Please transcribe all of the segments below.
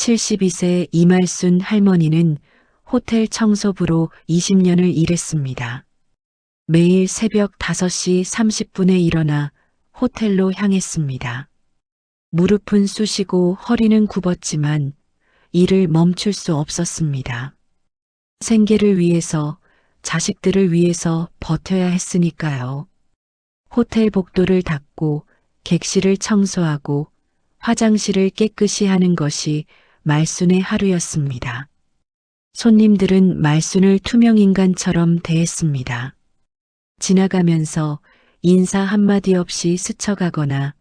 72세 이말순 할머니는 호텔 청소부로 20년을 일했습니다. 매일 새벽 5시 30분에 일어나 호텔로 향했습니다. 무릎은 쑤시고 허리는 굽었지만 일을 멈출 수 없었습니다. 생계를 위해서, 자식들을 위해서 버텨야 했으니까요. 호텔 복도를 닦고 객실을 청소하고 화장실을 깨끗이 하는 것이 말순의 하루였습니다. 손님들은 말순을 투명인간처럼 대했습니다. 지나가면서 인사 한마디 없이 스쳐가거나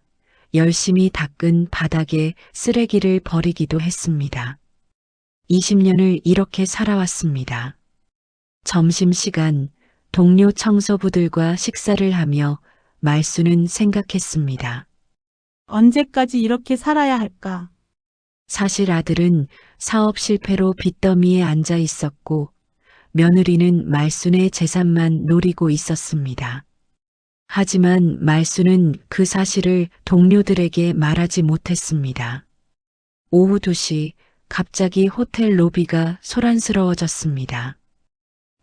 열심히 닦은 바닥에 쓰레기를 버리기도 했습니다. 20년을 이렇게 살아왔습니다. 점심시간 동료 청소부들과 식사를 하며 말순은 생각했습니다. 언제까지 이렇게 살아야 할까? 사실 아들은 사업 실패로 빚더미에 앉아 있었고 며느리는 말순의 재산만 노리고 있었습니다. 하지만 말순은 그 사실을 동료들에게 말하지 못했습니다. 오후 2시 갑자기 호텔 로비가 소란스러워졌습니다.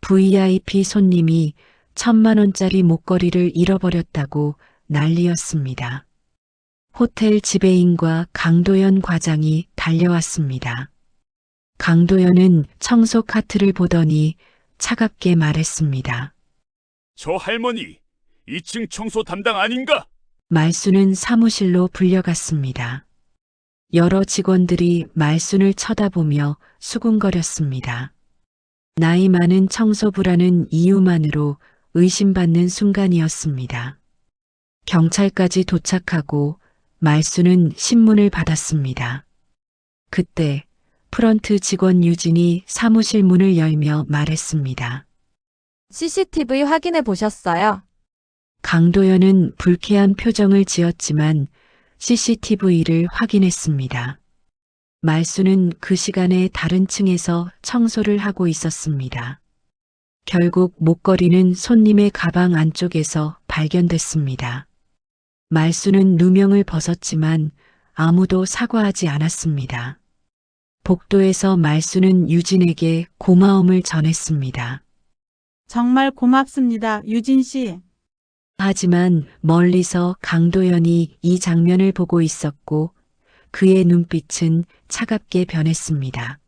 VIP 손님이 1,000만 원짜리 목걸이를 잃어버렸다고 난리였습니다. 호텔 지배인과 강도연 과장이 달려왔습니다. 강도연은 청소 카트를 보더니 차갑게 말했습니다. 저 할머니, 2층 청소 담당 아닌가? 말순은 사무실로 불려갔습니다. 여러 직원들이 말순을 쳐다보며 수군거렸습니다. 나이 많은 청소부라는 이유만으로 의심받는 순간이었습니다. 경찰까지 도착하고 말순은 신문을 받았습니다. 그때 프런트 직원 유진이 사무실 문을 열며 말했습니다. CCTV 확인해 보셨어요? 강도연은 불쾌한 표정을 지었지만 CCTV를 확인했습니다. 말순은 그 시간에 다른 층에서 청소를 하고 있었습니다. 결국 목걸이는 손님의 가방 안쪽에서 발견됐습니다. 말순은 누명을 벗었지만 아무도 사과하지 않았습니다. 복도에서 말순은 유진에게 고마움을 전했습니다. 정말 고맙습니다, 유진 씨. 하지만 멀리서 강도연이 이 장면을 보고 있었고 그의 눈빛은 차갑게 변했습니다.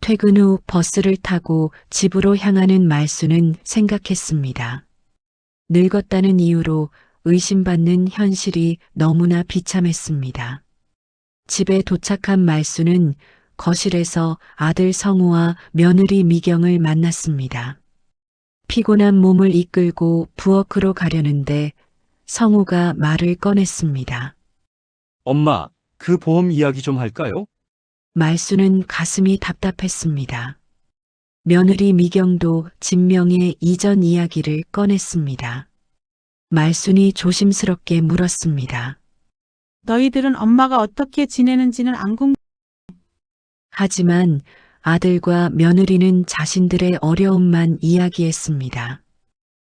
퇴근 후 버스를 타고 집으로 향하는 말순은 생각했습니다. 늙었다는 이유로 의심받는 현실이 너무나 비참했습니다. 집에 도착한 말순은 거실에서 아들 성우와 며느리 미경을 만났습니다. 피곤한 몸을 이끌고 부엌으로 가려는데 성우가 말을 꺼냈습니다. 엄마, 그 보험 이야기 좀 할까요? 말순은 가슴이 답답했습니다. 며느리 미경도 진명의 이전 이야기를 꺼냈습니다. 말순이 조심스럽게 물었습니다. 너희들은 엄마가 어떻게 지내는지는 안 궁금해. 하지만 아들과 며느리는 자신들의 어려움만 이야기했습니다.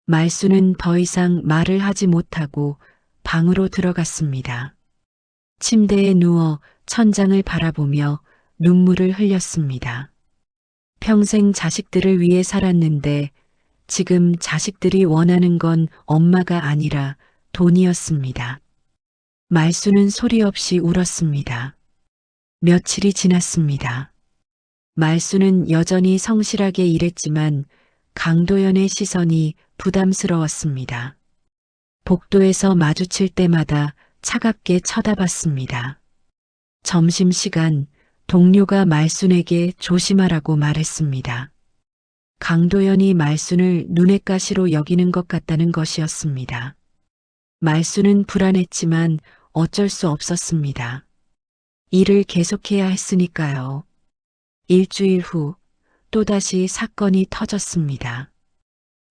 말순은 더 이상 말을 하지 못하고 방으로 들어갔습니다. 침대에 누워 천장을 바라보며 눈물을 흘렸습니다. 평생 자식들을 위해 살았는데 지금 자식들이 원하는 건 엄마가 아니라 돈이었습니다. 말순은 소리 없이 울었습니다. 며칠이 지났습니다. 말순은 여전히 성실하게 일했지만 강도연의 시선이 부담스러웠습니다. 복도에서 마주칠 때마다 차갑게 쳐다봤습니다. 점심시간 동료가 말순에게 조심하라고 말했습니다. 강도연이 말순을 눈엣 가시로 여기는 것 같다는 것이었습니다. 말순은 불안했지만 어쩔 수 없었습니다. 일을 계속해야 했으니까요. 일주일 후 또다시 사건이 터졌습니다.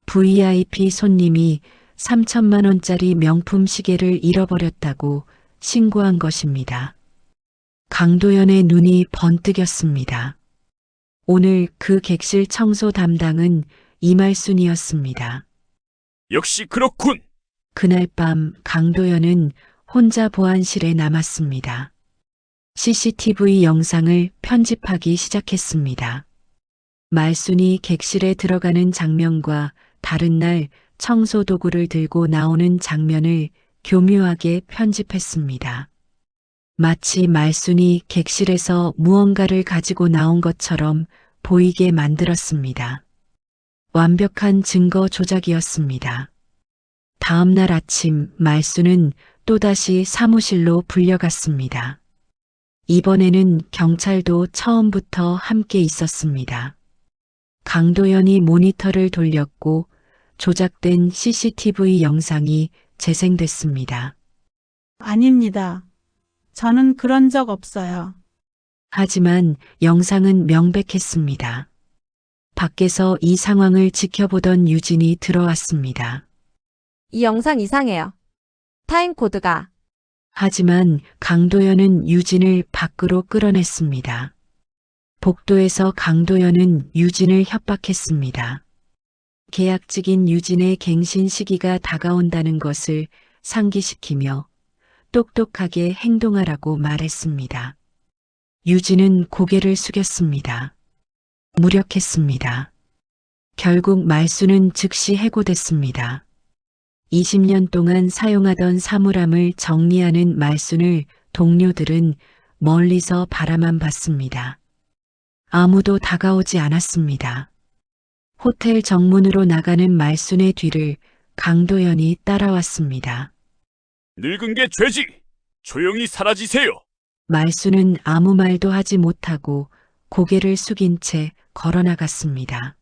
VIP 손님이 3,000만 원짜리 명품 시계를 잃어버렸다고 신고한 것입니다. 강도연의 눈이 번뜩였습니다. 오늘 그 객실 청소 담당은 이말순이었습니다. 역시 그렇군. 그날 밤 강도연은 혼자 보안실에 남았습니다. CCTV 영상을 편집하기 시작했습니다. 말순이 객실에 들어가는 장면과 다른 날 청소 도구를 들고 나오는 장면을 교묘하게 편집했습니다. 마치 말순이 객실에서 무언가를 가지고 나온 것처럼 보이게 만들었습니다. 완벽한 증거 조작이었습니다. 다음 날 아침 말순은 또다시 사무실로 불려갔습니다. 이번에는 경찰도 처음부터 함께 있었습니다. 강도연이 모니터를 돌렸고 조작된 CCTV 영상이 재생됐습니다. 아닙니다. 저는 그런 적 없어요. 하지만 영상은 명백했습니다. 밖에서 이 상황을 지켜보던 유진이 들어왔습니다. 이 영상 이상해요. 타임코드가. 하지만 강도연은 유진을 밖으로 끌어냈습니다. 복도에서 강도연은 유진을 협박했습니다. 계약직인 유진의 갱신 시기가 다가온다는 것을 상기시키며 똑똑하게 행동하라고 말했습니다. 유진은 고개를 숙였습니다. 무력했습니다. 결국 말수는 즉시 해고됐습니다. 20년 동안 사용하던 사물함을 정리하는 말순을 동료들은 멀리서 바라만 봤습니다. 아무도 다가오지 않았습니다. 호텔 정문으로 나가는 말순의 뒤를 강도연이 따라왔습니다. 늙은 게 죄지. 조용히 사라지세요. 말순은 아무 말도 하지 못하고 고개를 숙인 채 걸어나갔습니다.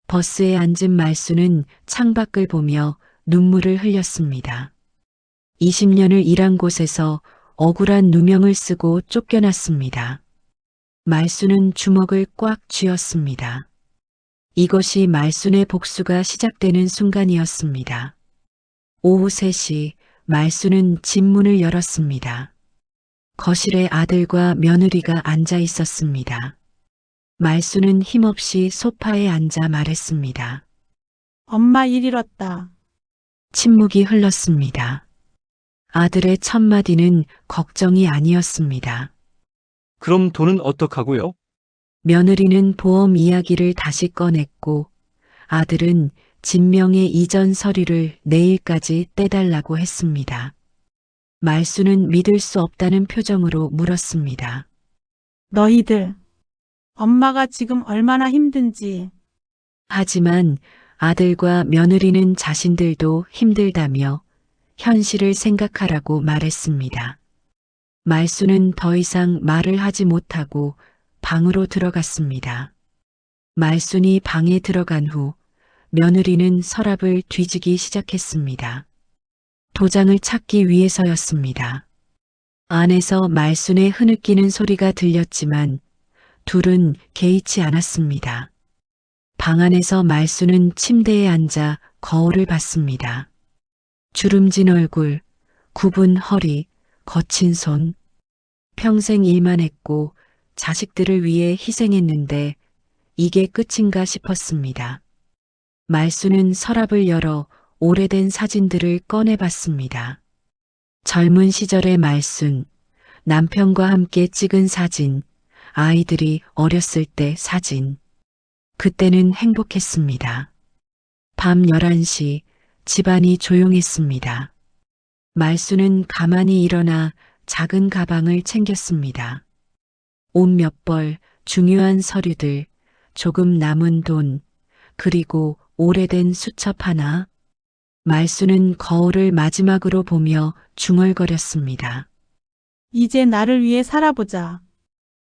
버스에 앉은 말순은 창밖을 보며 눈물을 흘렸습니다. 20년을 일한 곳에서 억울한 누명을 쓰고 쫓겨났습니다. 말순은 주먹을 꽉 쥐었습니다. 이것이 말순의 복수가 시작되는 순간이었습니다. 오후 3시 말순은 집 문을 열었습니다. 거실에 아들과 며느리가 앉아 있었습니다. 말순은 힘없이 소파에 앉아 말했습니다. 엄마 일 잃었다. 침묵이 흘렀습니다. 아들의 첫마디는 걱정이 아니었습니다. 그럼 돈은 어떡하고요? 며느리는 보험 이야기를 다시 꺼냈고 아들은 진명의 이전 서류를 내일까지 떼달라고 했습니다. 말수는 믿을 수 없다는 표정으로 물었습니다. 너희들. 엄마가 지금 얼마나 힘든지. 하지만 아들과 며느리는 자신들도 힘들다며 현실을 생각하라고 말했습니다. 말수는 더 이상 말을 하지 못하고 방으로 들어갔습니다. 말순이 방에 들어간 후 며느리는 서랍을 뒤지기 시작했습니다. 도장을 찾기 위해서였습니다. 안에서 말순의 흐느끼는 소리가 들렸지만 둘은 개의치 않았습니다. 방 안에서 말순은 침대에 앉아 거울을 봤습니다. 주름진 얼굴, 굽은 허리, 거친 손. 평생 일만 했고 자식들을 위해 희생했는데 이게 끝인가 싶었습니다. 말순은 서랍을 열어 오래된 사진들을 꺼내봤습니다. 젊은 시절의 말순, 남편과 함께 찍은 사진, 아이들이 어렸을 때 사진. 그때는 행복했습니다. 밤 11시 집안이 조용했습니다. 말순은 가만히 일어나 작은 가방을 챙겼습니다. 옷 몇 벌, 중요한 서류들, 조금 남은 돈, 그리고 오래된 수첩 하나. 말순은 거울을 마지막으로 보며 중얼거렸습니다. 이제 나를 위해 살아보자.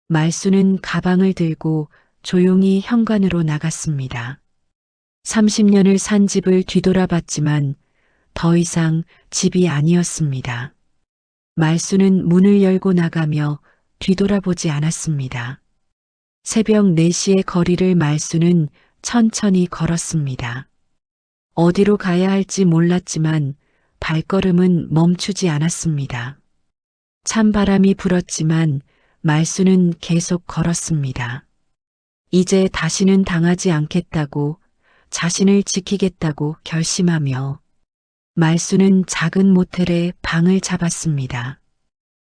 말순은 가방을 들고 조용히 현관으로 나갔습니다. 30년을 산 집을 뒤돌아봤지만 더 이상 집이 아니었습니다. 말순은 문을 열고 나가며 뒤돌아보지 않았습니다. 새벽 4시의 거리를 말순은 천천히 걸었습니다. 어디로 가야 할지 몰랐지만 발걸음은 멈추지 않았습니다. 찬바람이 불었지만 말순은 계속 걸었습니다. 이제 다시는 당하지 않겠다고, 자신을 지키겠다고 결심하며 말순은 작은 모텔에 방을 잡았습니다.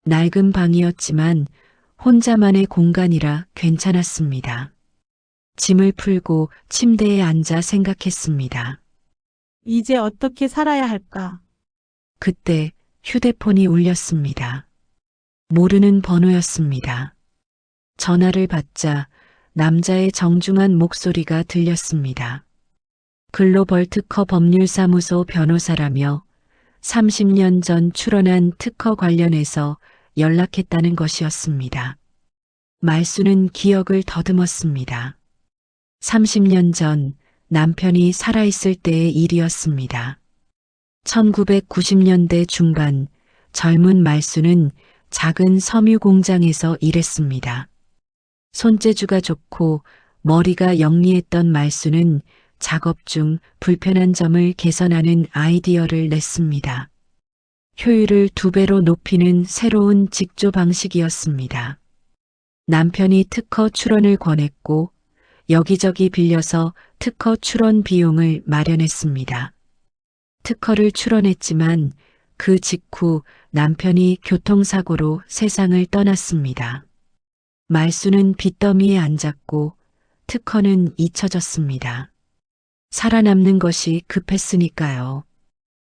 낡은 방이었지만 혼자만의 공간이라 괜찮았습니다. 짐을 풀고 침대에 앉아 생각했습니다. 이제 어떻게 살아야 할까? 그때 휴대폰이 울렸습니다. 모르는 번호였습니다. 전화를 받자 남자의 정중한 목소리가 들렸습니다. 글로벌 특허 법률사무소 변호사라며 30년 전 출원한 특허 관련해서 연락했다는 것이었습니다. 말수는 기억을 더듬었습니다. 30년 전 남편이 살아있을 때의 일이었습니다. 1990년대 중반 젊은 말수는 작은 섬유 공장에서 일했습니다. 손재주가 좋고 머리가 영리했던 말수는 작업 중 불편한 점을 개선하는 아이디어를 냈습니다. 효율을 2배로 높이는 새로운 직조 방식이었습니다. 남편이 특허 출원을 권했고 여기저기 빌려서 특허 출원 비용을 마련했습니다. 특허를 출원했지만 그 직후 남편이 교통사고로 세상을 떠났습니다. 말수는 빚더미에 앉았고 특허는 잊혀졌습니다. 살아남는 것이 급했으니까요.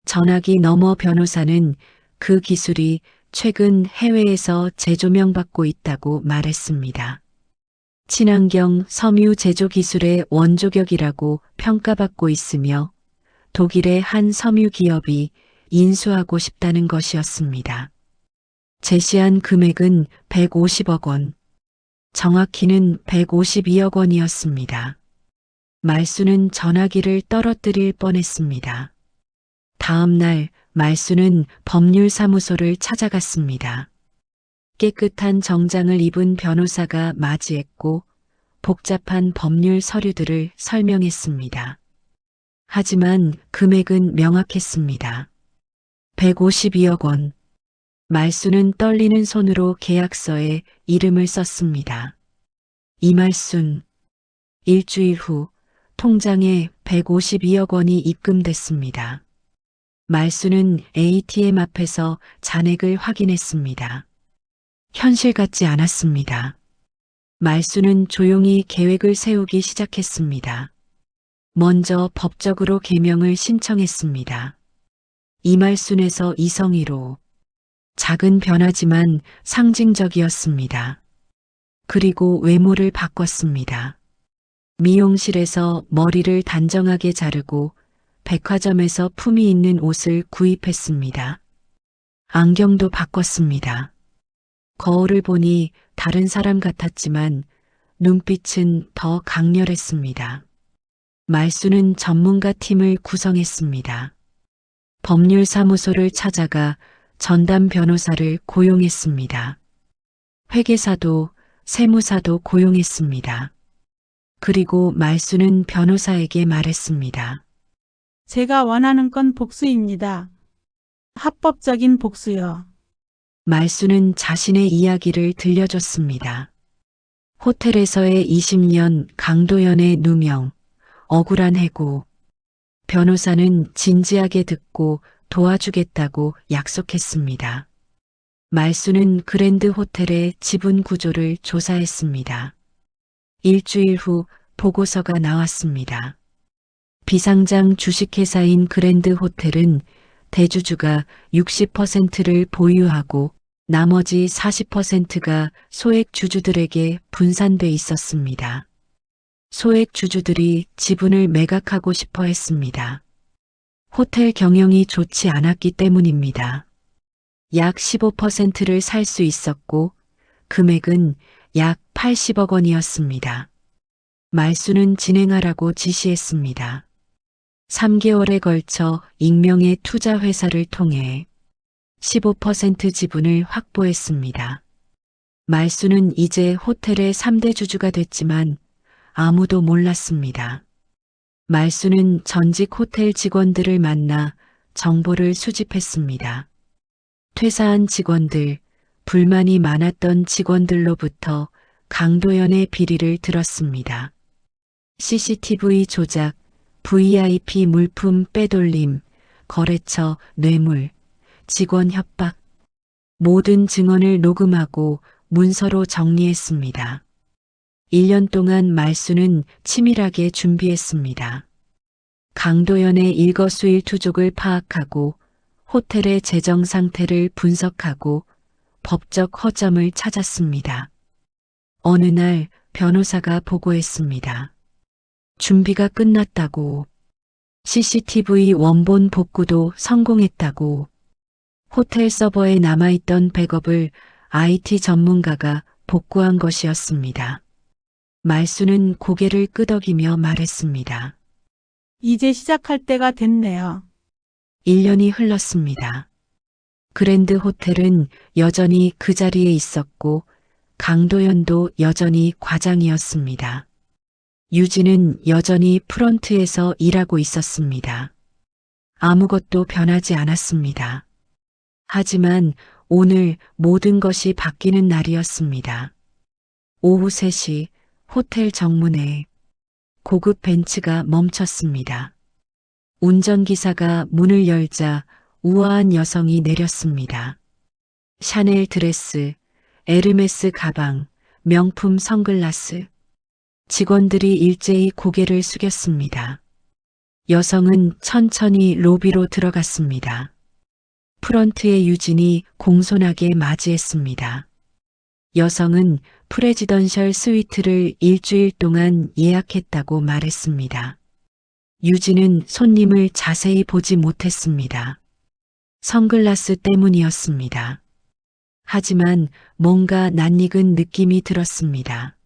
전화기 너머 변호사는 그 기술이 최근 해외에서 재조명받고 있다고 말했습니다. 친환경 섬유 제조 기술의 원조격이라고 평가받고 있으며 독일의 한 섬유 기업이 인수하고 싶다는 것이었습니다. 제시한 금액은 150억 원, 정확히는 152억 원이었습니다. 말수는 전화기를 떨어뜨릴 뻔했습니다. 다음 날 말수는 법률사무소를 찾아갔습니다. 깨끗한 정장을 입은 변호사가 맞이했고 복잡한 법률 서류들을 설명했습니다. 하지만 금액은 명확했습니다. 152억 원. 말수는 떨리는 손으로 계약서에 이름을 썼습니다. 이말순. 일주일 후 통장에 152억 원이 입금됐습니다. 말수는 ATM 앞에서 잔액을 확인했습니다. 현실 같지 않았습니다. 말수는 조용히 계획을 세우기 시작했습니다. 먼저 법적으로 개명을 신청했습니다. 이말순에서 이성희로. 작은 변화지만 상징적이었습니다. 그리고 외모를 바꿨습니다. 미용실에서 머리를 단정하게 자르고 백화점에서 품위 있는 옷을 구입했습니다. 안경도 바꿨습니다. 거울을 보니 다른 사람 같았지만 눈빛은 더 강렬했습니다. 말수는 전문가 팀을 구성했습니다. 법률사무소를 찾아가 전담 변호사를 고용했습니다. 회계사도 세무사도 고용했습니다. 그리고 말수는 변호사에게 말했습니다. 제가 원하는 건 복수입니다. 합법적인 복수요. 말수는 자신의 이야기를 들려줬습니다. 호텔에서의 20년 강도연의 누명, 억울한 해고. 변호사는 진지하게 듣고 도와주겠다고 약속했습니다. 말수는 그랜드 호텔의 지분 구조를 조사했습니다. 일주일 후 보고서가 나왔습니다. 비상장 주식회사인 그랜드 호텔은 대주주가 60%를 보유하고 나머지 40%가 소액 주주들에게 분산돼 있었습니다. 소액 주주들이 지분을 매각하고 싶어 했습니다. 호텔 경영이 좋지 않았기 때문입니다. 약 15%를 살 수 있었고 금액은 약 80억 원이었습니다. 말수는 진행하라고 지시했습니다. 3개월에 걸쳐 익명의 투자 회사를 통해 15% 지분을 확보했습니다. 말수는 이제 호텔의 3대 주주가 됐지만 아무도 몰랐습니다. 말수는 전직 호텔 직원들을 만나 정보를 수집했습니다. 퇴사한 직원들, 불만이 많았던 직원들로부터 강도연의 비리를 들었습니다. CCTV 조작, VIP 물품 빼돌림, 거래처 뇌물, 직원 협박. 모든 증언을 녹음하고 문서로 정리했습니다. 1년 동안 말수는 치밀하게 준비했습니다. 강도연의 일거수일투족을 파악하고 호텔의 재정 상태를 분석하고 법적 허점을 찾았습니다. 어느 날 변호사가 보고했습니다. 준비가 끝났다고. CCTV 원본 복구도 성공했다고. 호텔 서버에 남아있던 백업을 IT 전문가가 복구한 것이었습니다. 말수는 고개를 끄덕이며 말했습니다. 이제 시작할 때가 됐네요. 1년이 흘렀습니다. 그랜드 호텔은 여전히 그 자리에 있었고 강도연도 여전히 과장이었습니다. 유진은 여전히 프런트에서 일하고 있었습니다. 아무것도 변하지 않았습니다. 하지만 오늘 모든 것이 바뀌는 날이었습니다. 오후 3시 호텔 정문에 고급 벤츠가 멈췄습니다. 운전기사가 문을 열자 우아한 여성이 내렸습니다. 샤넬 드레스, 에르메스 가방, 명품 선글라스. 직원들이 일제히 고개를 숙였습니다. 여성은 천천히 로비로 들어갔습니다. 프런트의 유진이 공손하게 맞이했습니다. 여성은 프레지던셜 스위트를 일주일 동안 예약했다고 말했습니다. 유진은 손님을 자세히 보지 못했습니다. 선글라스 때문이었습니다. 하지만 뭔가 낯익은 느낌이 들었습니다.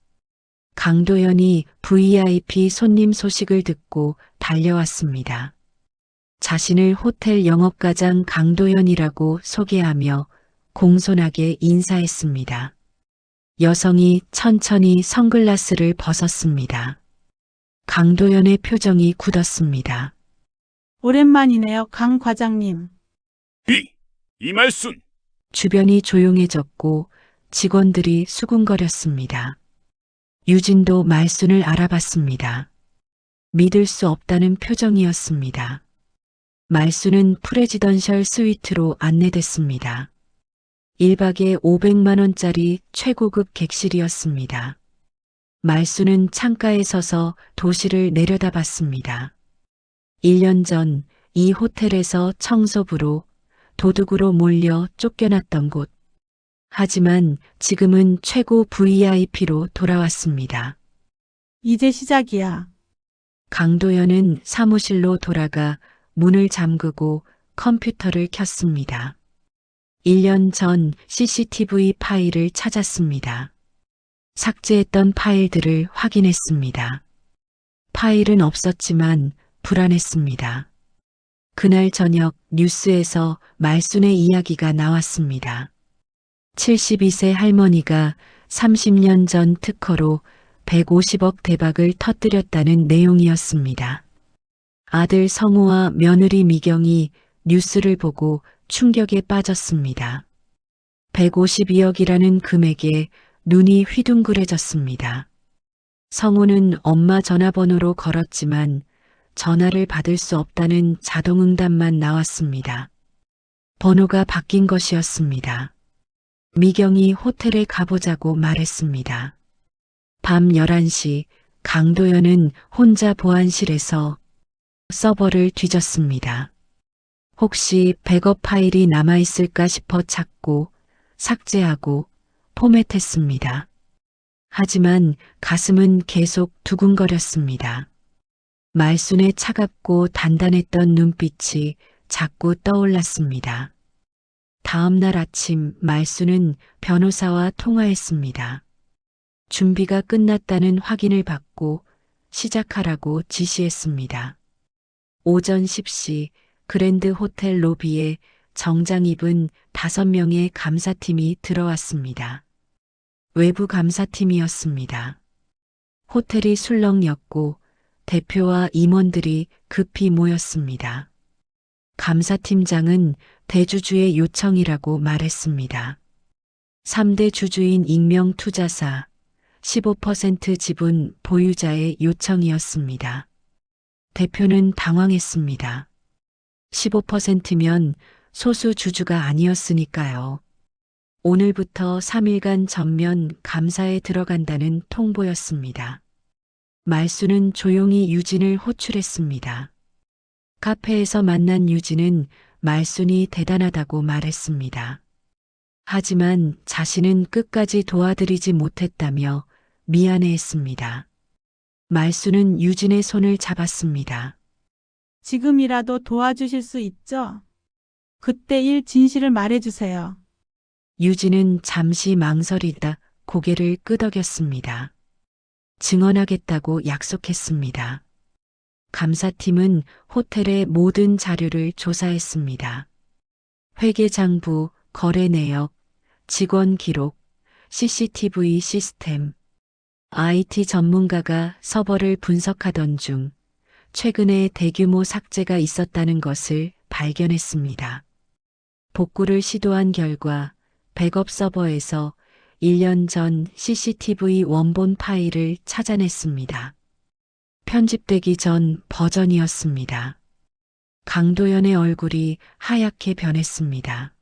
강도연이 VIP 손님 소식을 듣고 달려왔습니다. 자신을 호텔 영업과장 강도연이라고 소개하며 공손하게 인사했습니다. 여성이 천천히 선글라스를 벗었습니다. 강도연의 표정이 굳었습니다. 오랜만이네요, 강 과장님. 이말순! 주변이 조용해졌고 직원들이 수군거렸습니다. 유진도 말순을 알아봤습니다. 믿을 수 없다는 표정이었습니다. 말순은 프레지던셜 스위트로 안내됐습니다. 1박에 500만 원짜리 최고급 객실이었습니다. 말순은 창가에 서서 도시를 내려다봤습니다. 1년 전 이 호텔에서 청소부로 도둑으로 몰려 쫓겨났던 곳. 하지만 지금은 최고 VIP로 돌아왔습니다. 이제 시작이야. 강도연은 사무실로 돌아가 문을 잠그고 컴퓨터를 켰습니다. 1년 전 CCTV 파일을 찾았습니다. 삭제했던 파일들을 확인했습니다. 파일은 없었지만 불안했습니다. 그날 저녁 뉴스에서 말순의 이야기가 나왔습니다. 72세 할머니가 30년 전 특허로 150억 대박을 터뜨렸다는 내용이었습니다. 아들 성우와 며느리 미경이 뉴스를 보고 충격에 빠졌습니다. 152억이라는 금액에 눈이 휘둥그레졌습니다. 성우는 엄마 전화번호로 걸었지만 전화를 받을 수 없다는 자동응답만 나왔습니다. 번호가 바뀐 것이었습니다. 미경이 호텔에 가보자고 말했습니다. 밤 11시 강도연은 혼자 보안실에서 서버를 뒤졌습니다. 혹시 백업 파일이 남아있을까 싶어 찾고 삭제하고 포맷했습니다. 하지만 가슴은 계속 두근거렸습니다. 말순의 차갑고 단단했던 눈빛이 자꾸 떠올랐습니다. 다음 날 아침 말순은 변호사와 통화했습니다. 준비가 끝났다는 확인을 받고 시작하라고 지시했습니다. 오전 10시 그랜드 호텔 로비에 정장 입은 5명의 감사팀이 들어왔습니다. 외부 감사팀이었습니다. 호텔이 술렁였고 대표와 임원들이 급히 모였습니다. 감사팀장은 대주주의 요청이라고 말했습니다. 3대 주주인 익명투자사 15% 지분 보유자의 요청이었습니다. 대표는 당황했습니다. 15%면 소수 주주가 아니었으니까요. 오늘부터 3일간 전면 감사에 들어간다는 통보였습니다. 말수는 조용히 유진을 호출했습니다. 카페에서 만난 유진은 말순이 대단하다고 말했습니다. 하지만 자신은 끝까지 도와드리지 못했다며 미안해했습니다. 말수는 유진의 손을 잡았습니다. 지금이라도 도와주실 수 있죠? 그때 일 진실을 말해주세요. 유진은 잠시 망설이다 고개를 끄덕였습니다. 증언하겠다고 약속했습니다. 감사팀은 호텔의 모든 자료를 조사했습니다. 회계장부, 거래 내역, 직원 기록, CCTV 시스템, IT 전문가가 서버를 분석하던 중 최근에 대규모 삭제가 있었다는 것을 발견했습니다. 복구를 시도한 결과 백업 서버에서 1년 전 CCTV 원본 파일을 찾아냈습니다. 편집되기 전 버전이었습니다. 강도연의 얼굴이 하얗게 변했습니다.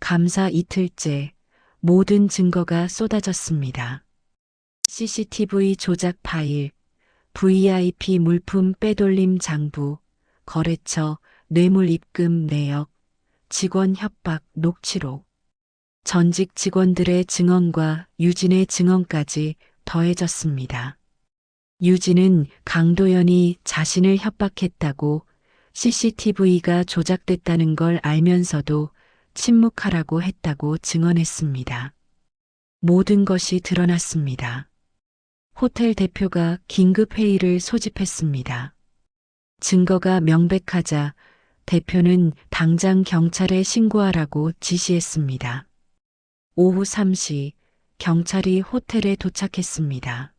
감사 이틀째 모든 증거가 쏟아졌습니다. CCTV 조작 파일, VIP 물품 빼돌림 장부, 거래처, 뇌물 입금 내역, 직원 협박 녹취록, 전직 직원들의 증언과 유진의 증언까지 더해졌습니다. 유진은 강도연이 자신을 협박했다고 CCTV가 조작됐다는 걸 알면서도 침묵하라고 했다고 증언했습니다. 모든 것이 드러났습니다. 호텔 대표가 긴급 회의를 소집했습니다. 증거가 명백하자 대표는 당장 경찰에 신고하라고 지시했습니다. 오후 3시 경찰이 호텔에 도착했습니다.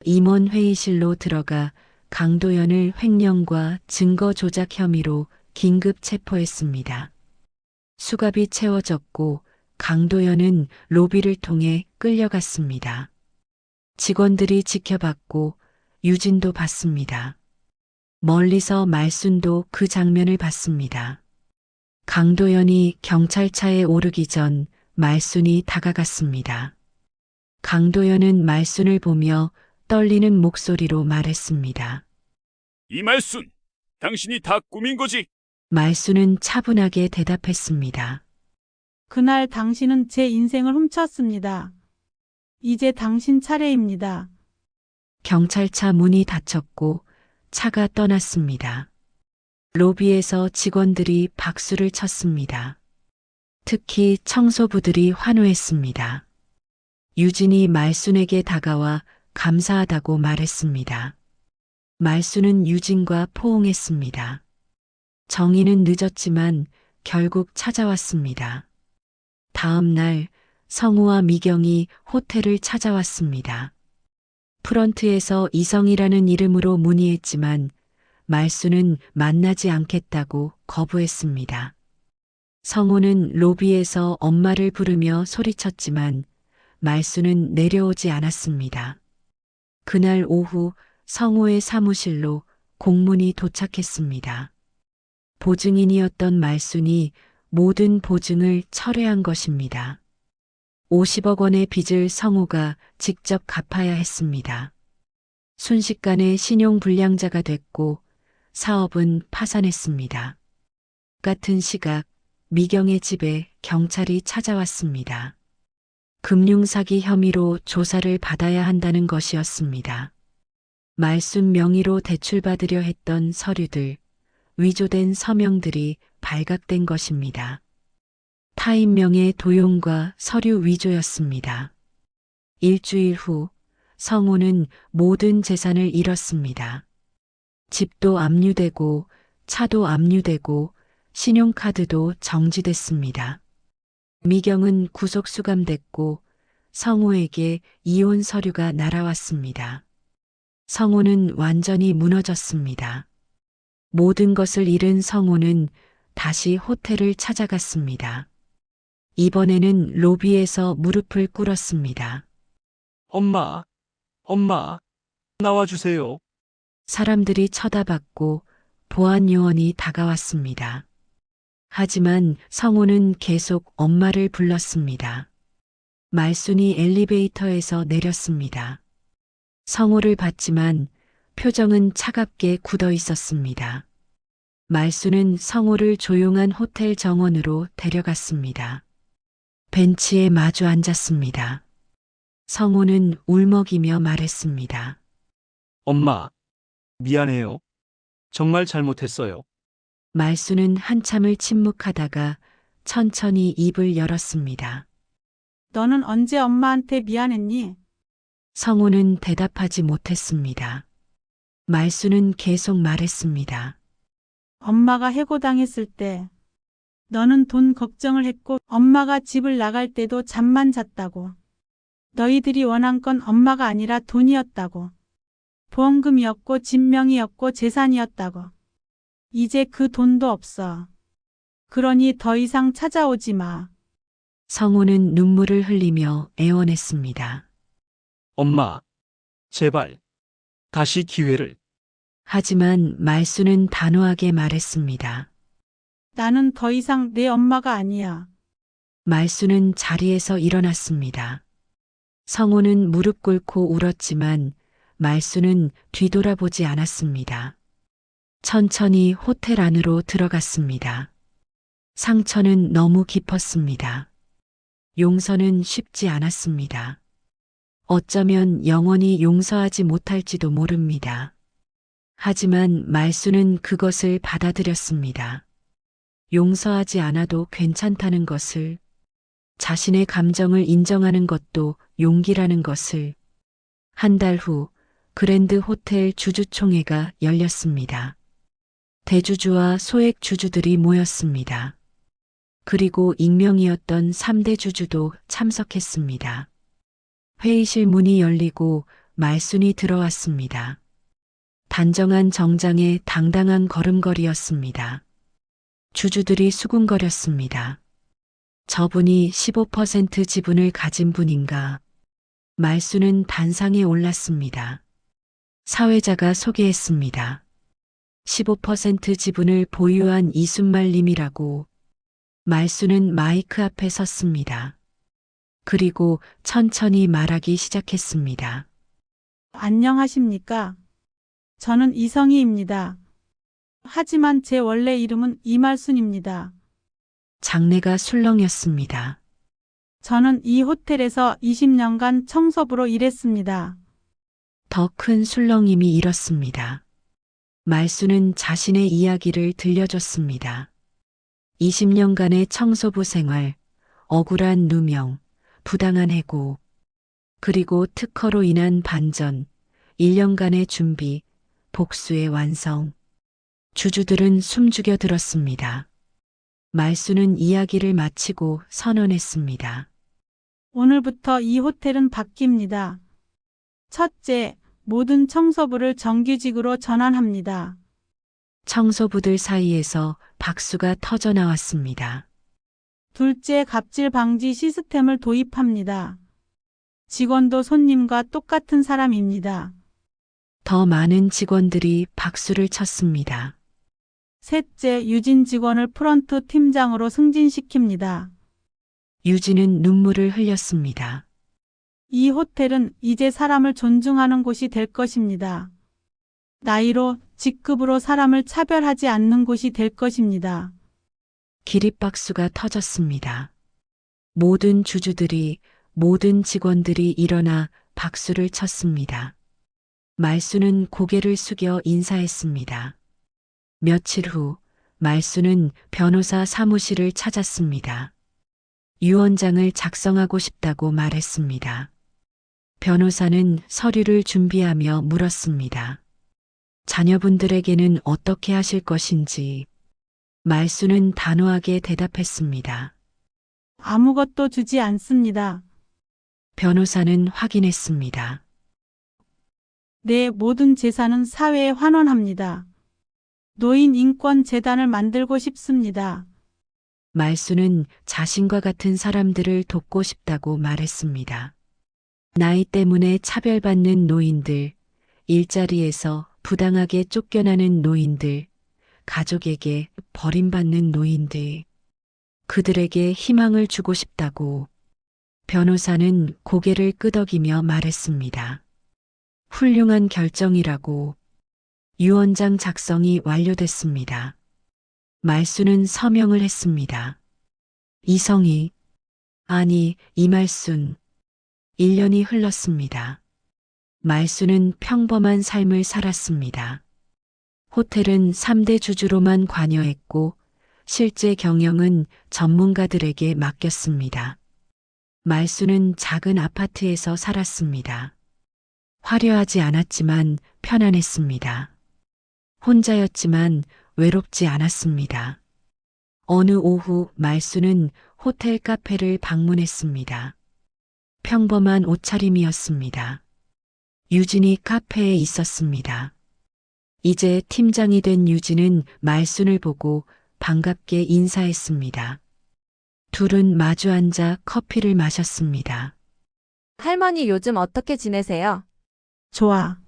임원 회의실로 들어가 강도연을 횡령과 증거 조작 혐의로 긴급 체포했습니다. 수갑이 채워졌고 강도연은 로비를 통해 끌려갔습니다. 직원들이 지켜봤고 유진도 봤습니다. 멀리서 말순도 그 장면을 봤습니다. 강도연이 경찰차에 오르기 전 말순이 다가갔습니다. 강도연은 말순을 보며 떨리는 목소리로 말했습니다. 이말순, 당신이 다 꾸민 거지? 말순은 차분하게 대답했습니다. 그날 당신은 제 인생을 훔쳤습니다. 이제 당신 차례입니다. 경찰차 문이 닫혔고 차가 떠났습니다. 로비에서 직원들이 박수를 쳤습니다. 특히 청소부들이 환호했습니다. 유진이 말순에게 다가와 감사하다고 말했습니다. 말순은 유진과 포옹했습니다. 정의는 늦었지만 결국 찾아왔습니다. 다음 날 성우와 미경이 호텔을 찾아왔습니다. 프런트에서 이성이라는 이름으로 문의했지만 말순은 만나지 않겠다고 거부했습니다. 성우는 로비에서 엄마를 부르며 소리쳤지만 말순은 내려오지 않았습니다. 그날 오후 성우의 사무실로 공문이 도착했습니다. 보증인이었던 말순이 모든 보증을 철회한 것입니다. 50억 원의 빚을 성우가 직접 갚아야 했습니다. 순식간에 신용불량자가 됐고 사업은 파산했습니다. 같은 시각 미경의 집에 경찰이 찾아왔습니다. 금융사기 혐의로 조사를 받아야 한다는 것이었습니다. 말순 명의로 대출받으려 했던 서류들, 위조된 서명들이 발각된 것입니다. 타인명의 도용과 서류 위조였습니다. 일주일 후 성우는 모든 재산을 잃었습니다. 집도 압류되고 차도 압류되고 신용카드도 정지됐습니다. 미경은 구속 수감됐고 성우에게 이혼 서류가 날아왔습니다. 성우는 완전히 무너졌습니다. 모든 것을 잃은 성우는 다시 호텔을 찾아갔습니다. 이번에는 로비에서 무릎을 꿇었습니다. 엄마, 나와주세요. 사람들이 쳐다봤고 보안 요원이 다가왔습니다. 하지만 성호는 계속 엄마를 불렀습니다. 말순이 엘리베이터에서 내렸습니다. 성호를 봤지만 표정은 차갑게 굳어 있었습니다. 말순은 성호를 조용한 호텔 정원으로 데려갔습니다. 벤치에 마주 앉았습니다. 성호는 울먹이며 말했습니다. 엄마, 미안해요. 정말 잘못했어요. 말순은 한참을 침묵하다가 천천히 입을 열었습니다. 너는 언제 엄마한테 미안했니? 성호는 대답하지 못했습니다. 말순은 계속 말했습니다. 엄마가 해고당했을 때 너는 돈 걱정을 했고 엄마가 집을 나갈 때도 잠만 잤다고. 너희들이 원한 건 엄마가 아니라 돈이었다고. 보험금이었고 진명이었고 재산이었다고. 이제 그 돈도 없어. 그러니 더 이상 찾아오지 마. 성호는 눈물을 흘리며 애원했습니다. 엄마, 제발, 다시 기회를. 하지만 말순은 단호하게 말했습니다. 나는 더 이상 내 엄마가 아니야. 말순은 자리에서 일어났습니다. 성호는 무릎 꿇고 울었지만 말순은 뒤돌아보지 않았습니다. 천천히 호텔 안으로 들어갔습니다. 상처는 너무 깊었습니다. 용서는 쉽지 않았습니다. 어쩌면 영원히 용서하지 못할지도 모릅니다. 하지만 말순은 그것을 받아들였습니다. 용서하지 않아도 괜찮다는 것을, 자신의 감정을 인정하는 것도 용기라는 것을. 한 달 후 그랜드 호텔 주주총회가 열렸습니다. 대주주와 소액 주주들이 모였습니다. 그리고 익명이었던 3대 주주도 참석했습니다. 회의실 문이 열리고 말순이 들어왔습니다. 단정한 정장에 당당한 걸음걸이였습니다. 주주들이 수군거렸습니다. 저분이 15% 지분을 가진 분인가? 말순은 단상에 올랐습니다. 사회자가 소개했습니다. 15% 지분을 보유한 이순말님이라고. 말순은 마이크 앞에 섰습니다. 그리고 천천히 말하기 시작했습니다. 안녕하십니까? 저는 이성희입니다. 하지만 제 원래 이름은 이말순입니다. 장내가 술렁였습니다. 저는 이 호텔에서 20년간 청소부로 일했습니다. 더 큰 술렁임이 일었습니다. 말순은 자신의 이야기를 들려줬습니다. 20년간의 청소부 생활, 억울한 누명, 부당한 해고, 그리고 특허로 인한 반전, 1년간의 준비, 복수의 완성. 주주들은 숨죽여 들었습니다. 말순은 이야기를 마치고 선언했습니다. 오늘부터 이 호텔은 바뀝니다. 첫째, 모든 청소부를 정규직으로 전환합니다. 청소부들 사이에서 박수가 터져 나왔습니다. 둘째, 갑질 방지 시스템을 도입합니다. 직원도 손님과 똑같은 사람입니다. 더 많은 직원들이 박수를 쳤습니다. 셋째, 유진 직원을 프런트 팀장으로 승진시킵니다. 유진은 눈물을 흘렸습니다. 이 호텔은 이제 사람을 존중하는 곳이 될 것입니다. 나이로, 직급으로 사람을 차별하지 않는 곳이 될 것입니다. 기립박수가 터졌습니다. 모든 주주들이, 모든 직원들이 일어나 박수를 쳤습니다. 말순은 고개를 숙여 인사했습니다. 며칠 후 말순은 변호사 사무실을 찾았습니다. 유언장을 작성하고 싶다고 말했습니다. 변호사는 서류를 준비하며 물었습니다. 자녀분들에게는 어떻게 하실 것인지. 말순은 단호하게 대답했습니다. 아무것도 주지 않습니다. 변호사는 확인했습니다. 내 모든 재산은 사회에 환원합니다. 노인 인권 재단을 만들고 싶습니다. 말순은 자신과 같은 사람들을 돕고 싶다고 말했습니다. 나이 때문에 차별받는 노인들, 일자리에서 부당하게 쫓겨나는 노인들, 가족에게 버림받는 노인들, 그들에게 희망을 주고 싶다고 변호사는 고개를 끄덕이며 말했습니다. 훌륭한 결정이라고. 유언장 작성이 완료됐습니다. 말수는 서명을 했습니다. 이성희, 아니 이말순. 1년이 흘렀습니다. 말수는 평범한 삶을 살았습니다. 호텔은 3대 주주로만 관여했고 실제 경영은 전문가들에게 맡겼습니다. 말수는 작은 아파트에서 살았습니다. 화려하지 않았지만 편안했습니다. 혼자였지만 외롭지 않았습니다. 어느 오후 말수는 호텔 카페를 방문했습니다. 평범한 옷차림이었습니다. 유진이 카페에 있었습니다. 이제 팀장이 된 유진은 말순을 보고 반갑게 인사했습니다. 둘은 마주 앉아 커피를 마셨습니다. 할머니 요즘 어떻게 지내세요? 좋아.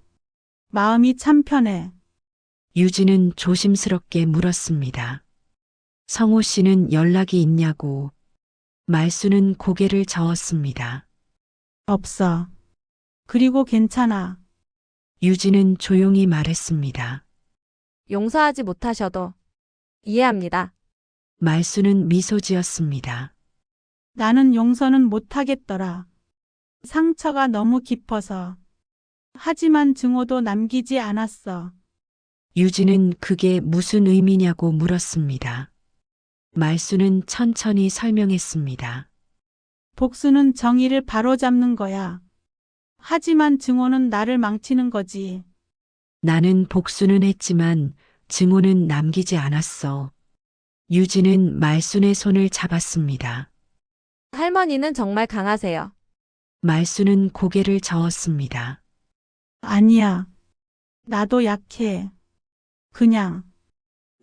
마음이 참 편해. 유진은 조심스럽게 물었습니다. 성호 씨는 연락이 있냐고. 말수는 고개를 저었습니다. 없어. 그리고 괜찮아. 유진은 조용히 말했습니다. 용서하지 못하셔도 이해합니다. 말수는 미소 지었습니다. 나는 용서는 못하겠더라. 상처가 너무 깊어서. 하지만 증오도 남기지 않았어. 유진은 그게 무슨 의미냐고 물었습니다. 말수는 천천히 설명했습니다. 복수는 정의를 바로잡는 거야. 하지만 증오는 나를 망치는 거지. 나는 복수는 했지만 증오는 남기지 않았어. 유진은 말순의 손을 잡았습니다. 할머니는 정말 강하세요. 말수는 고개를 저었습니다. 아니야. 나도 약해. 그냥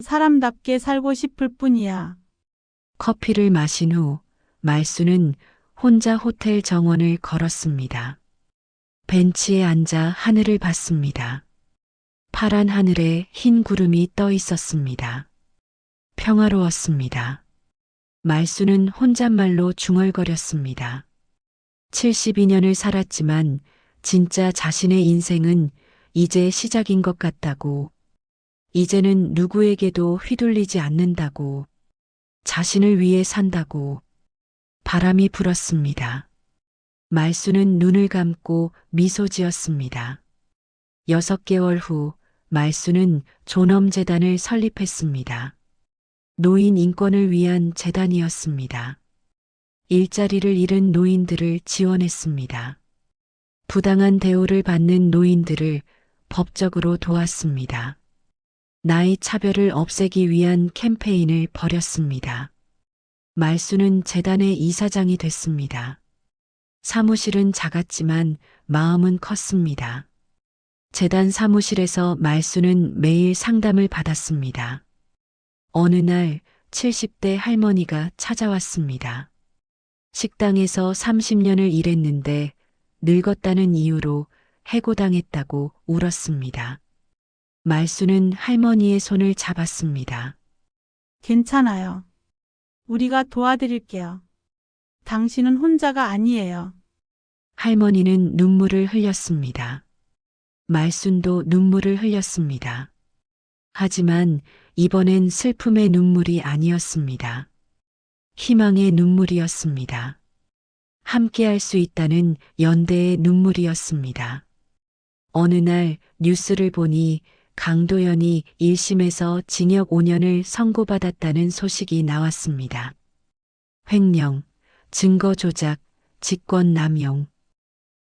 사람답게 살고 싶을 뿐이야. 커피를 마신 후 말수는 혼자 호텔 정원을 걸었습니다. 벤치에 앉아 하늘을 봤습니다. 파란 하늘에 흰 구름이 떠 있었습니다. 평화로웠습니다. 말수는 혼잣말로 중얼거렸습니다. 72년을 살았지만 진짜 자신의 인생은 이제 시작인 것 같다고. 이제는 누구에게도 휘둘리지 않는다고. 자신을 위해 산다고. 바람이 불었습니다. 말수는 눈을 감고 미소 지었습니다. 6개월 후 말수는 존엄재단을 설립했습니다. 노인 인권을 위한 재단이었습니다. 일자리를 잃은 노인들을 지원했습니다. 부당한 대우를 받는 노인들을 법적으로 도왔습니다. 나이 차별을 없애기 위한 캠페인을 벌였습니다. 말수는 재단의 이사장이 됐습니다. 사무실은 작았지만 마음은 컸습니다. 재단 사무실에서 말수는 매일 상담을 받았습니다. 어느 날 70대 할머니가 찾아왔습니다. 식당에서 30년을 일했는데 늙었다는 이유로 해고당했다고 울었습니다. 말수는 할머니의 손을 잡았습니다. 괜찮아요. 우리가 도와드릴게요. 당신은 혼자가 아니에요. 할머니는 눈물을 흘렸습니다. 말순도 눈물을 흘렸습니다. 하지만 이번엔 슬픔의 눈물이 아니었습니다. 희망의 눈물이었습니다. 함께할 수 있다는 연대의 눈물이었습니다. 어느 날 뉴스를 보니 강도연이 1심에서 징역 5년을 선고받았다는 소식이 나왔습니다. 횡령, 증거 조작, 직권 남용,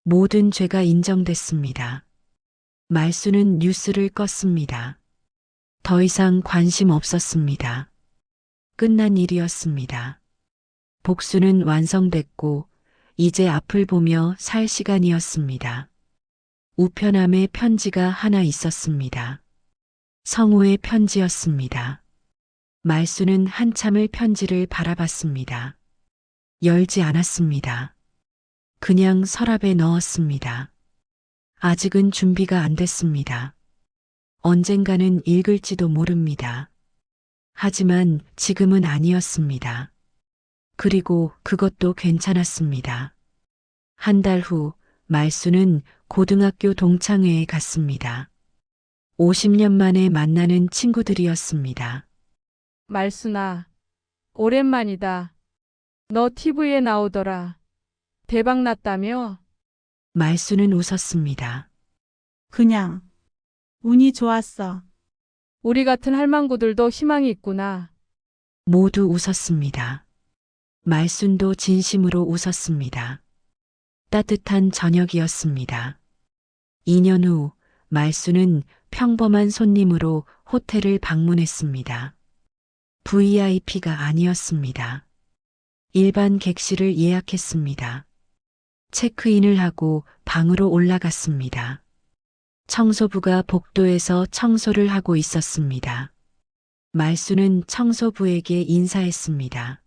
모든 죄가 인정됐습니다. 말수는 뉴스를 껐습니다. 더 이상 관심 없었습니다. 끝난 일이었습니다. 복수는 완성됐고 이제 앞을 보며 살 시간이었습니다. 우편함에 편지가 하나 있었습니다. 성우의 편지였습니다. 말수는 한참을 편지를 바라봤습니다. 열지 않았습니다. 그냥 서랍에 넣었습니다. 아직은 준비가 안 됐습니다. 언젠가는 읽을지도 모릅니다. 하지만 지금은 아니었습니다. 그리고 그것도 괜찮았습니다. 한 달 후 말수는 고등학교 동창회에 갔습니다. 50년 만에 만나는 친구들이었습니다. 말순아, 오랜만이다. 너 TV에 나오더라. 대박 났다며? 말수는 웃었습니다. 그냥 운이 좋았어. 우리 같은 할망구들도 희망이 있구나. 모두 웃었습니다. 말순도 진심으로 웃었습니다. 따뜻한 저녁이었습니다. 2년 후 말수는 평범한 손님으로 호텔을 방문했습니다. VIP가 아니었습니다. 일반 객실을 예약했습니다. 체크인을 하고 방으로 올라갔습니다. 청소부가 복도에서 청소를 하고 있었습니다. 말수는 청소부에게 인사했습니다.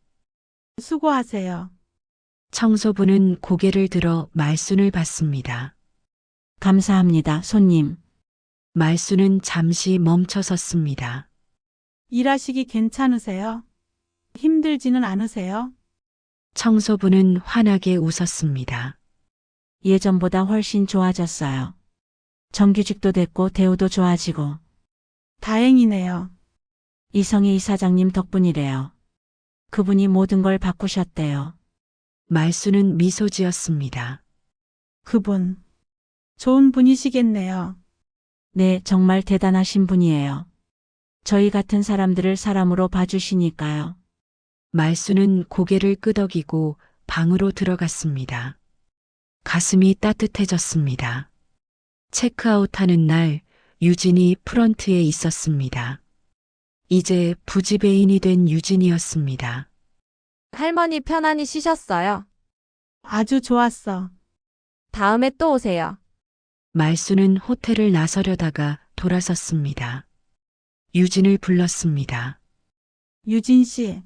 수고하세요. 청소부는 고개를 들어 말순을 봤습니다. 감사합니다, 손님. 말수는 잠시 멈춰 섰습니다. 일하시기 괜찮으세요? 힘들지는 않으세요? 청소부는 환하게 웃었습니다. 예전보다 훨씬 좋아졌어요. 정규직도 됐고 대우도 좋아지고 다행이네요. 이성희 이사장님 덕분이래요. 그분이 모든 걸 바꾸셨대요. 말수는 미소 지었습니다. 그분. 좋은 분이시겠네요. 네, 정말 대단하신 분이에요. 저희 같은 사람들을 사람으로 봐주시니까요. 말수는 고개를 끄덕이고 방으로 들어갔습니다. 가슴이 따뜻해졌습니다. 체크아웃하는 날 유진이 프런트에 있었습니다. 이제 부지배인이 된 유진이었습니다. 할머니 편안히 쉬셨어요? 아주 좋았어. 다음에 또 오세요. 말수는 호텔을 나서려다가 돌아섰습니다. 유진을 불렀습니다. 유진 씨,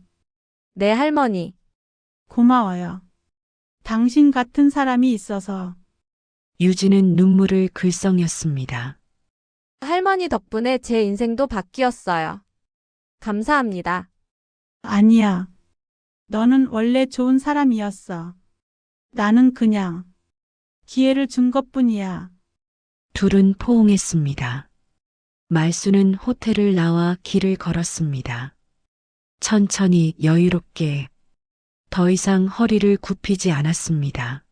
네, 할머니. 고마워요. 당신 같은 사람이 있어서. 유진은 눈물을 글썽였습니다. 할머니 덕분에 제 인생도 바뀌었어요. 감사합니다. 아니야. 너는 원래 좋은 사람이었어. 나는 그냥 기회를 준 것뿐이야. 둘은 포옹했습니다. 말수는 호텔을 나와 길을 걸었습니다. 천천히 여유롭게 더 이상 허리를 굽히지 않았습니다.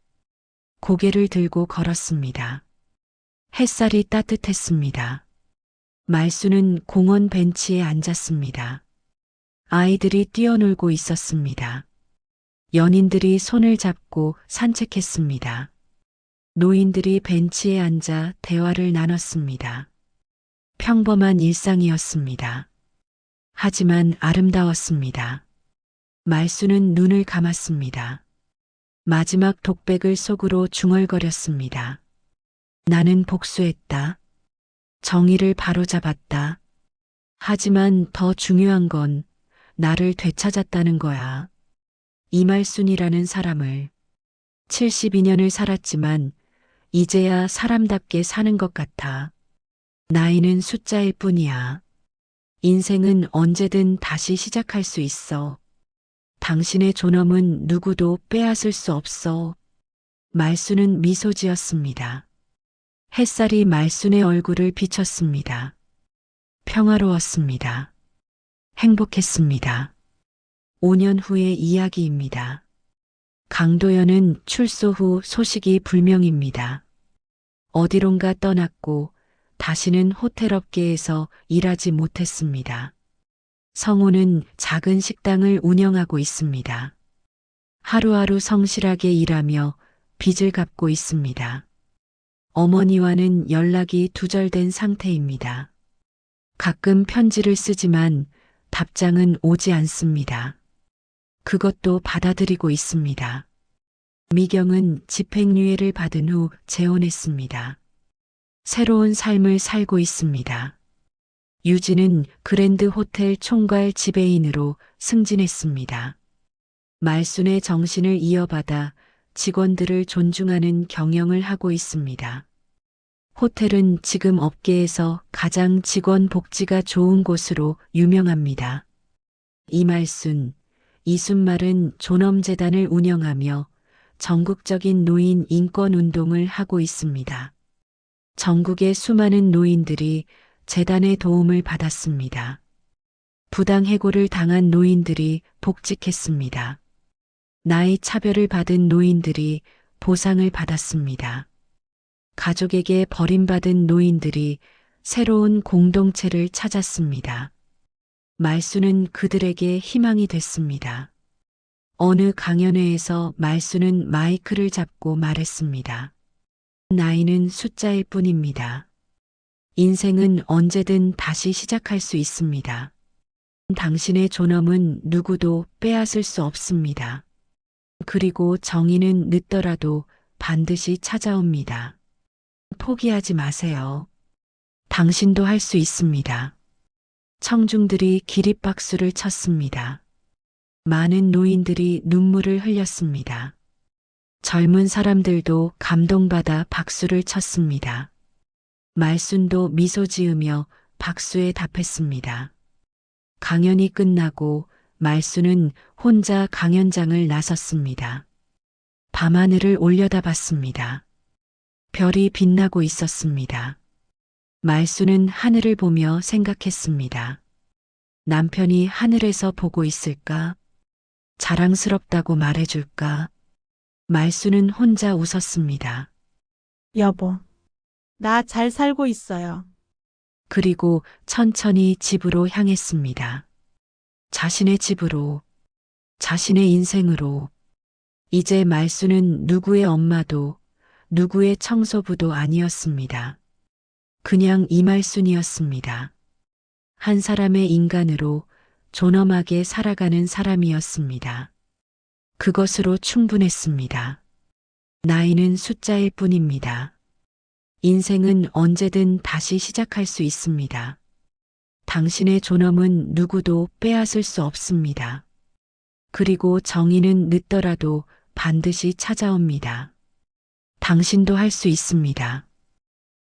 고개를 들고 걸었습니다. 햇살이 따뜻했습니다. 말수는 공원 벤치에 앉았습니다. 아이들이 뛰어놀고 있었습니다. 연인들이 손을 잡고 산책했습니다. 노인들이 벤치에 앉아 대화를 나눴습니다. 평범한 일상이었습니다. 하지만 아름다웠습니다. 말수는 눈을 감았습니다. 마지막 독백을 속으로 중얼거렸습니다. 나는 복수했다. 정의를 바로잡았다. 하지만 더 중요한 건 나를 되찾았다는 거야. 이말순이라는 사람을 72년을 살았지만 이제야 사람답게 사는 것 같아. 나이는 숫자일 뿐이야. 인생은 언제든 다시 시작할 수 있어. 당신의 존엄은 누구도 빼앗을 수 없어. 말수는 미소 지었습니다. 햇살이 말순의 얼굴을 비쳤습니다. 평화로웠습니다. 행복했습니다. 5년 후의 이야기입니다. 강도연은 출소 후 소식이 불명입니다. 어디론가 떠났고 다시는 호텔 업계에서 일하지 못했습니다. 성우는 작은 식당을 운영하고 있습니다. 하루하루 성실하게 일하며 빚을 갚고 있습니다. 어머니와는 연락이 두절된 상태입니다. 가끔 편지를 쓰지만 답장은 오지 않습니다. 그것도 받아들이고 있습니다. 미경은 집행유예를 받은 후 재혼했습니다. 새로운 삶을 살고 있습니다. 유진은 그랜드 호텔 총괄 지배인으로 승진했습니다. 말순의 정신을 이어받아 직원들을 존중하는 경영을 하고 있습니다. 호텔은 지금 업계에서 가장 직원 복지가 좋은 곳으로 유명합니다. 이말순, 이순말은 존엄재단을 운영하며 전국적인 노인 인권 운동을 하고 있습니다. 전국의 수많은 노인들이 재단의 도움을 받았습니다. 부당해고를 당한 노인들이 복직했습니다. 나이 차별을 받은 노인들이 보상을 받았습니다. 가족에게 버림받은 노인들이 새로운 공동체를 찾았습니다. 말수는 그들에게 희망이 됐습니다. 어느 강연회에서 말수는 마이크를 잡고 말했습니다. 나이는 숫자일 뿐입니다. 인생은 언제든 다시 시작할 수 있습니다. 당신의 존엄은 누구도 빼앗을 수 없습니다. 그리고 정의는 늦더라도 반드시 찾아옵니다. 포기하지 마세요. 당신도 할 수 있습니다. 청중들이 기립박수를 쳤습니다. 많은 노인들이 눈물을 흘렸습니다. 젊은 사람들도 감동받아 박수를 쳤습니다. 말순도 미소 지으며 박수에 답했습니다. 강연이 끝나고 말순은 혼자 강연장을 나섰습니다. 밤하늘을 올려다봤습니다. 별이 빛나고 있었습니다. 말순은 하늘을 보며 생각했습니다. 남편이 하늘에서 보고 있을까? 자랑스럽다고 말해줄까? 말순은 혼자 웃었습니다. 여보, 나 잘 살고 있어요. 그리고 천천히 집으로 향했습니다. 자신의 집으로, 자신의 인생으로. 이제 말순은 누구의 엄마도, 누구의 청소부도 아니었습니다. 그냥 이말순이었습니다. 한 사람의 인간으로 존엄하게 살아가는 사람이었습니다. 그것으로 충분했습니다. 나이는 숫자일 뿐입니다. 인생은 언제든 다시 시작할 수 있습니다. 당신의 존엄은 누구도 빼앗을 수 없습니다. 그리고 정의는 늦더라도 반드시 찾아옵니다. 당신도 할 수 있습니다.